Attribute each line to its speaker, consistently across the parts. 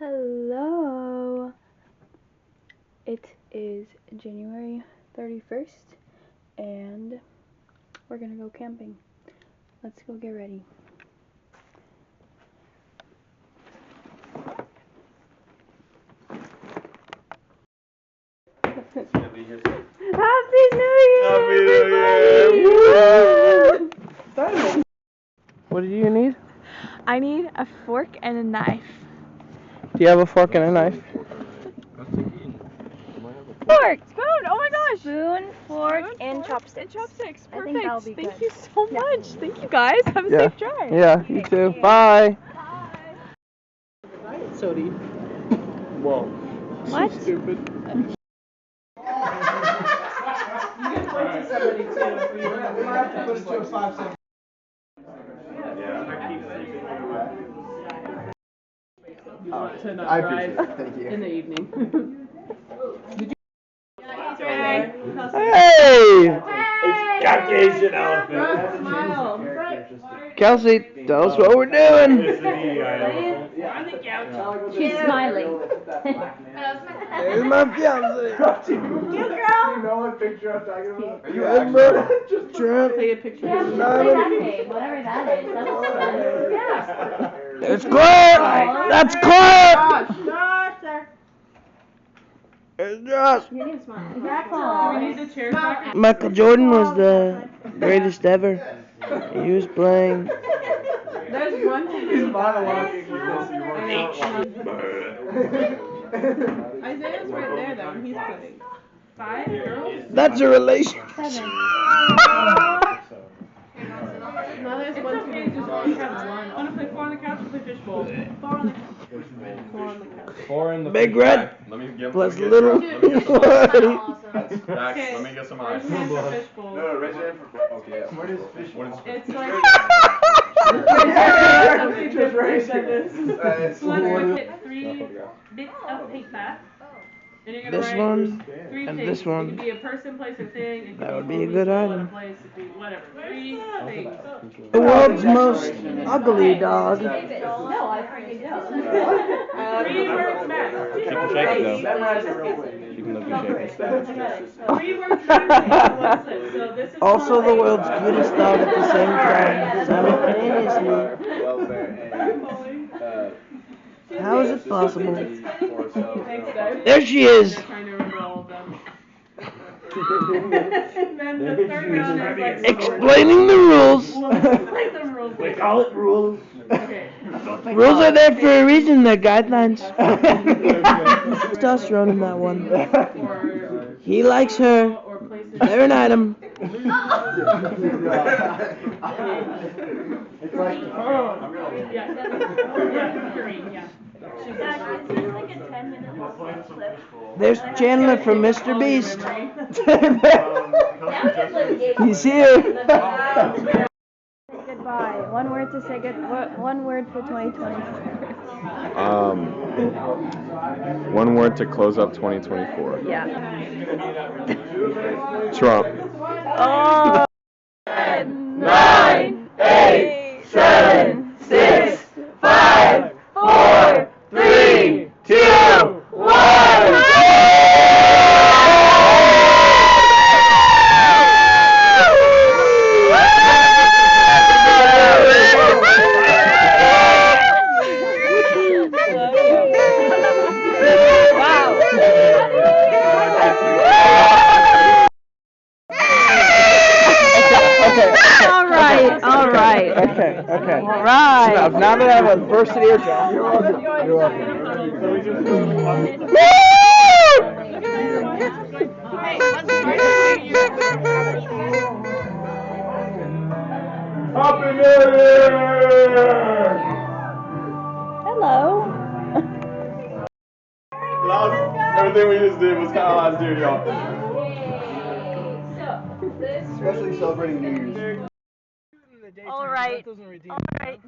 Speaker 1: Hello. It is January 31st and we're gonna go camping. Let's go get ready. Happy New Year!
Speaker 2: Happy New Year! What do you need?
Speaker 1: I need a fork and a knife.
Speaker 2: Do you have a fork and a knife?
Speaker 1: Fork! Spoon! Oh my gosh! Spoon, fork, and chopsticks.
Speaker 3: And chopsticks. Perfect.
Speaker 1: I think that'll be
Speaker 3: Thank
Speaker 1: good.
Speaker 3: you so much. Thank you guys. Have a safe drive.
Speaker 2: Yeah, you too. Bye.
Speaker 4: Sody.
Speaker 2: Whoa.
Speaker 1: What?
Speaker 2: So stupid.
Speaker 4: I appreciate it. Thank you.
Speaker 3: In the evening.
Speaker 2: Hey!
Speaker 5: It's Caucasian elephant.
Speaker 3: Smile.
Speaker 2: Kelsey, tell us what we're doing.
Speaker 5: It's the DEI elephant.
Speaker 1: She's smiling.
Speaker 2: There's my Kelsey.
Speaker 1: You girl?
Speaker 4: You know what picture I'm talking about? Are you
Speaker 2: Good, bro. Tramp.
Speaker 3: Take a picture.
Speaker 1: Yeah, play that game, whatever that is. That looks fun. Yeah.
Speaker 2: It's Clark! That's Clark!
Speaker 3: Josh, sir.
Speaker 2: It's Josh.
Speaker 3: Do we need the chair back?
Speaker 2: Michael Jordan was the greatest ever. He was playing.
Speaker 3: There's one thing.
Speaker 4: He's monologuing.
Speaker 3: Isaiah's right there though, and he's playing. 5 girls?
Speaker 2: That's a relation.
Speaker 1: 7.
Speaker 3: No, there's one too many. Just only have one. Want to play 4 on the couch or play fishbowl? 4 on the couch. 4 on the couch.
Speaker 5: 4 in the
Speaker 2: Big Red plus little.
Speaker 5: Max, let me get some eyes.
Speaker 3: Raise your hand for fishbowl.
Speaker 4: No, raise your hand for okay. What is fish?
Speaker 3: It's like
Speaker 4: Just raise your hand.
Speaker 3: so let's hit 3 bits of paper. And you're gonna
Speaker 2: This
Speaker 3: write
Speaker 2: one
Speaker 3: 3
Speaker 2: and
Speaker 3: things.
Speaker 2: this
Speaker 3: It
Speaker 2: one.
Speaker 3: could be a person, place, or thing. It could
Speaker 2: That
Speaker 3: be
Speaker 2: would be a
Speaker 3: people,
Speaker 2: good
Speaker 3: people,
Speaker 2: item.
Speaker 3: a place, it could be whatever. 3 things.
Speaker 2: The world's most ugly dog.
Speaker 1: No, I freaking don't.
Speaker 3: 3 words back.
Speaker 5: She can shake it though.
Speaker 4: Memorize it real quick.
Speaker 5: She can look and shake it.
Speaker 3: 3 words back. So this is
Speaker 2: Also the world's cutest dog at the same time, simultaneously.
Speaker 4: Welfare
Speaker 2: How is it possible?
Speaker 3: Thanks, guys.
Speaker 2: There she is.
Speaker 3: I'm trying to remember all of them. And then the third round is like
Speaker 2: Explaining the rules.
Speaker 3: like the rules.
Speaker 5: They call it rules.
Speaker 3: Okay.
Speaker 2: Rules are there for a reason, they're guidelines. Testosterone in that one.
Speaker 3: Or
Speaker 2: He likes her.
Speaker 3: or places.
Speaker 2: They're an item.
Speaker 4: It's like,
Speaker 3: Yeah. Yeah. 3. Yeah.
Speaker 1: Like a 10-minute clip.
Speaker 2: There's Chandler from Mr. Beast.
Speaker 1: He's
Speaker 2: He's here.
Speaker 1: Goodbye. One word to say good. One word for 2024.
Speaker 5: One word to close up 2024.
Speaker 1: Yeah.
Speaker 5: Trump.
Speaker 1: Oh. 9, 8, 7, 6, 5, 4, 3, 2, 1.
Speaker 2: Okay.
Speaker 1: All right.
Speaker 2: Now that I have adversity or job. You're welcome.
Speaker 5: Happy New Year!
Speaker 1: Hello.
Speaker 5: Everything we just did was kind of last dude, y'all.
Speaker 4: especially celebrating New Year's.
Speaker 1: Alright,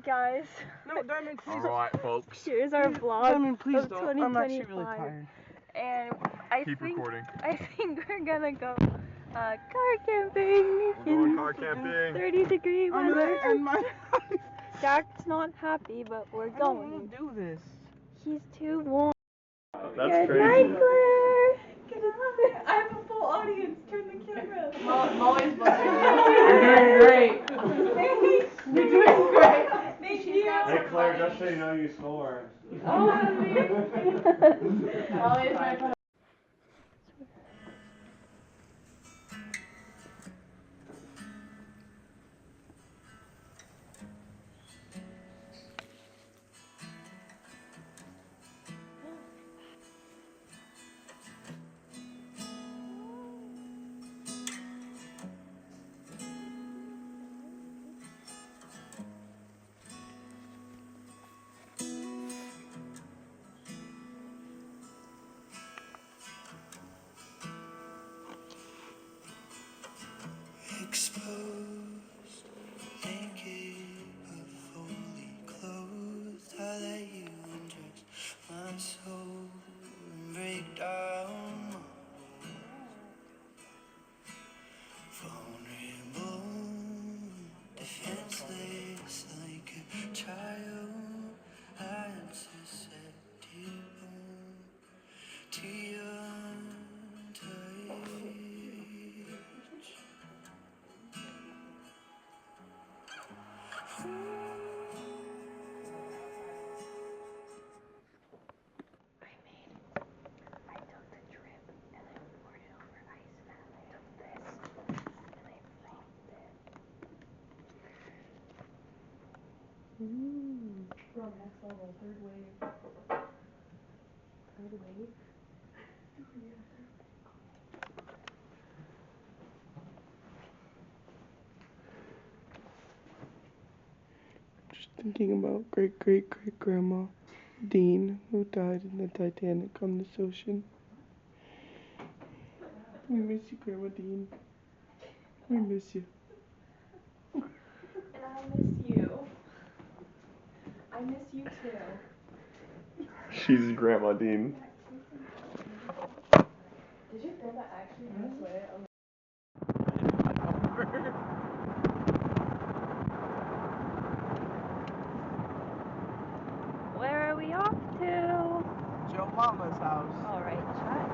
Speaker 1: guys.
Speaker 2: No, Diamond, please
Speaker 5: Alright, folks.
Speaker 1: Here's our vlog
Speaker 2: Diamond, please
Speaker 1: of
Speaker 2: don't. I'm actually really
Speaker 1: 2025.
Speaker 2: tired.
Speaker 1: And I
Speaker 5: Keep
Speaker 1: think
Speaker 5: recording.
Speaker 1: we're gonna go car camping
Speaker 5: We're going
Speaker 1: in
Speaker 5: car camping.
Speaker 1: 30-degree weather.
Speaker 2: And my
Speaker 1: Jack's not happy, but we're
Speaker 2: I don't want
Speaker 1: going.
Speaker 2: to do this.
Speaker 1: he's too warm.
Speaker 5: That's
Speaker 1: Good
Speaker 5: crazy.
Speaker 1: night, Claire.
Speaker 3: I have a full audience. Turn the camera. Molly's blessing you. You're doing great. You're doing great. Thank you.
Speaker 5: Hey Claire, just so you know you score.
Speaker 3: Oh, Molly is my
Speaker 6: Exposed, naked, but fully clothed. I let you undress my soul and break down my walls. Vulnerable, defenseless like a child. I'm susceptible to your touch.
Speaker 3: We're on next level, third wave. Third wave?
Speaker 2: Just thinking about great-great-great-grandma Dean, who died in the Titanic on this ocean. We miss you, Grandma Dean. We miss you.
Speaker 3: And I miss you. I miss you too.
Speaker 5: She's Grandma Dean.
Speaker 3: Did your grandma actually pass away?
Speaker 1: Where are we off to?
Speaker 2: Joe Mama's house.
Speaker 1: All right, shot.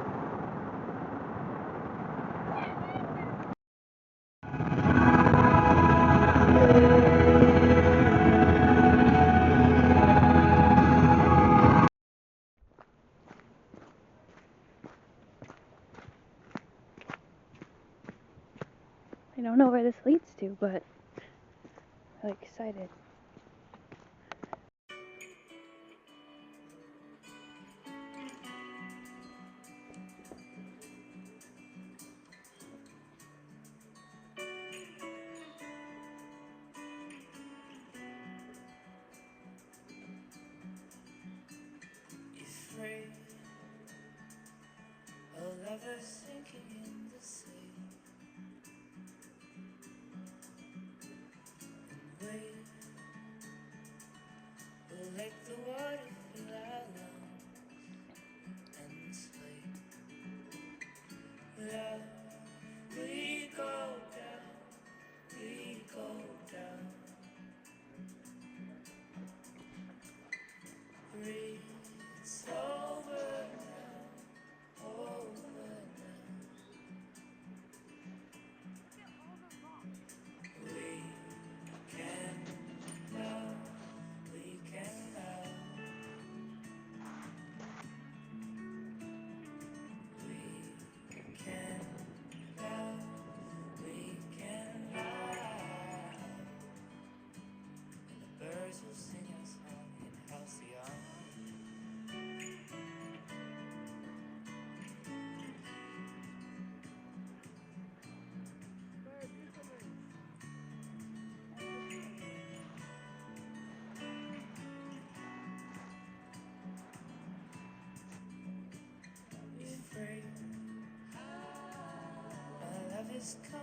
Speaker 1: I don't know where this leads to, but I'm really excited.
Speaker 6: Afraid of ever sinking in the sea. And wait, we'll let the water fill our lungs and sleep. Love, we go down, we go down. It's over now, over now. We can love, we can love. We can love, we can love. And the birds will sing us song in Halcyon. Afraid my love is coming.